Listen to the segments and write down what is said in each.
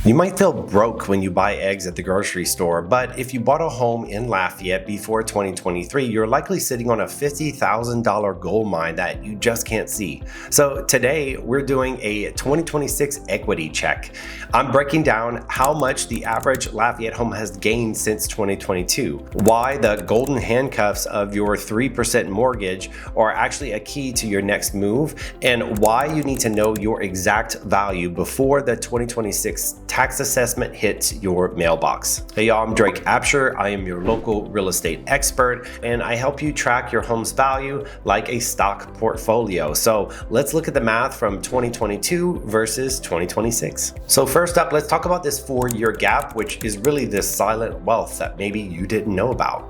You might feel broke when you buy eggs at the grocery store, but if you bought a home in Lafayette before 2023, you're likely sitting on a $50,000 gold mine that you just can't see. So today we're doing a 2026 equity check. I'm breaking down how much the average Lafayette home has gained since 2022, why the golden handcuffs of your 3% mortgage are actually a key to your next move, and why you need to know your exact value before the 2026 tax assessment hits your mailbox. Hey y'all, I'm Drake Abshire. I am your local real estate expert, and I help you track your home's value like a stock portfolio. So let's look at the math from 2022 versus 2026. So first up, let's talk about this 4-year gap, which is really this silent wealth that maybe you didn't know about.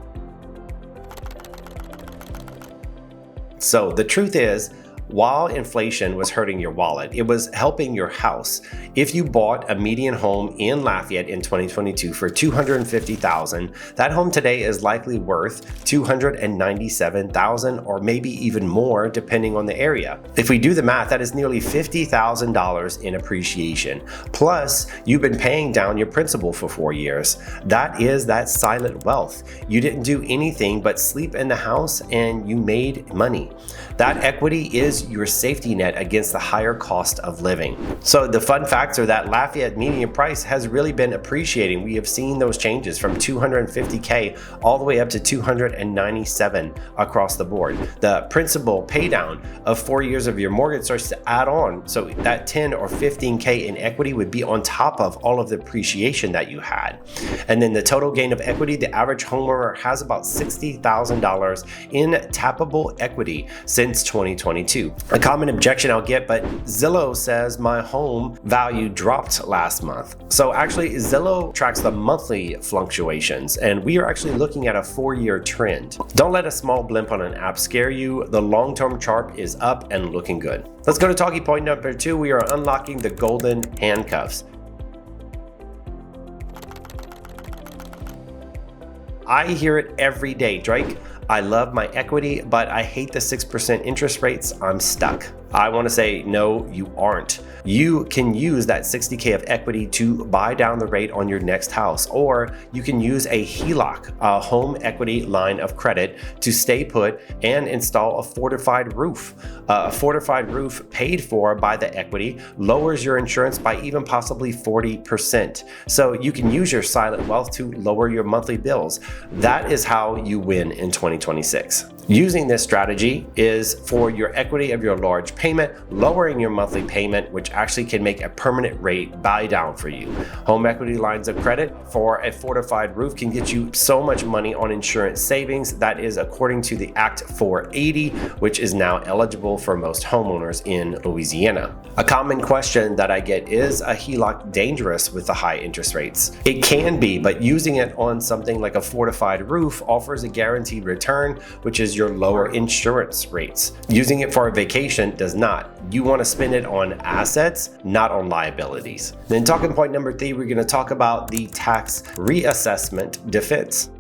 So the truth is, while inflation was hurting your wallet, it was helping your house. If you bought a median home in Lafayette in 2022 for $250,000, that home today is likely worth $297,000 or maybe even more depending on the area. If we do the math, that is nearly $50,000 in appreciation. Plus, you've been paying down your principal for 4 years. That is that silent wealth. You didn't do anything but sleep in the house and you made money. That equity is your safety net against the higher cost of living. So the fun facts are that Lafayette median price has really been appreciating. We have seen those changes from $250K all the way up to $297 across the board. The principal pay down of 4 years of your mortgage starts to add on. So that 10 or 15K in equity would be on top of all of the appreciation that you had. And then the total gain of equity, the average homeowner has about $60,000 in tappable equity since 2022. A common objection I'll get, but Zillow says my home value dropped last month. So actually Zillow tracks the monthly fluctuations, and we are actually looking at a 4-year trend. Don't let a small blimp on an app scare you. The long-term chart is up and looking good. Let's go to talking point number 2. We are unlocking the golden handcuffs. I hear it every day, Drake. I love my equity, but I hate the 6% interest rates. I'm stuck. I want to say, no, you aren't. You can use that $60K of equity to buy down the rate on your next house, or you can use a HELOC, a home equity line of credit, to stay put and install a fortified roof. A fortified roof paid for by the equity lowers your insurance by even possibly 40%. So you can use your silent wealth to lower your monthly bills. That is how you win in 2026. Using this strategy is for your equity of your large payment, lowering your monthly payment, which actually can make a permanent rate buy down for you. Home equity lines of credit for a fortified roof can get you so much money on insurance savings. That is according to the Act 480, which is now eligible for most homeowners in Louisiana. A common question that I get is a HELOC dangerous with the high interest rates? It can be, but using it on something like a fortified roof offers a guaranteed return, which is your lower insurance rates. Using it for a vacation does not. You want to spend it on assets, not on liabilities. Then talking point number 3, we're going to talk about the tax reassessment defense.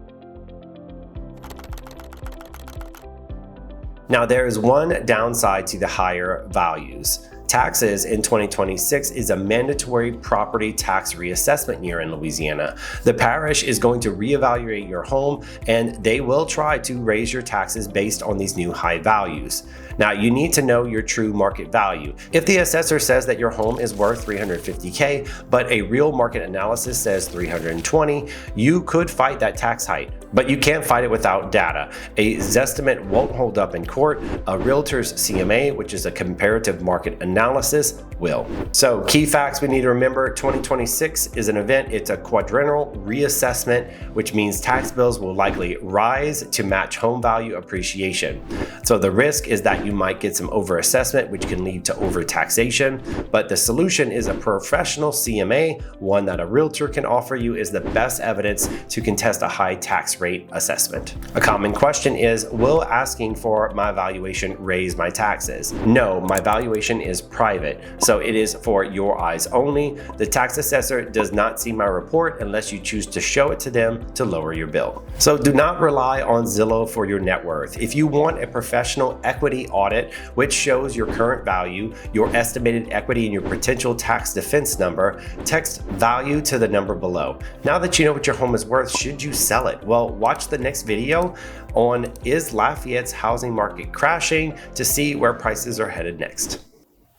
Now, there is one downside to the higher values. Taxes in 2026 is a mandatory property tax reassessment year in Louisiana. The parish is going to reevaluate your home, and they will try to raise your taxes based on these new high values. Now, you need to know your true market value. If the assessor says that your home is worth $350K, but a real market analysis says $320, you could fight that tax hike. But you can't fight it without data. A Zestimate won't hold up in court. A realtor's CMA, which is a comparative market analysis, will. So key facts we need to remember: 2026 is an event. It's a quadrennial reassessment, which means tax bills will likely rise to match home value appreciation. So the risk is that you might get some overassessment, which can lead to overtaxation. But the solution is a professional CMA. One that a realtor can offer you is the best evidence to contest a high tax tax rate assessment. A common question is, will asking for my valuation raise my taxes? No, my valuation is private, so it is for your eyes only. The tax assessor does not see my report unless you choose to show it to them to lower your bill. So do not rely on Zillow for your net worth. If you want a professional equity audit, which shows your current value, your estimated equity, and your potential tax defense number, text value to the number below. Now that you know what your home is worth, should you sell it? Well, watch the next video on is Lafayette's housing market crashing to see where prices are headed next.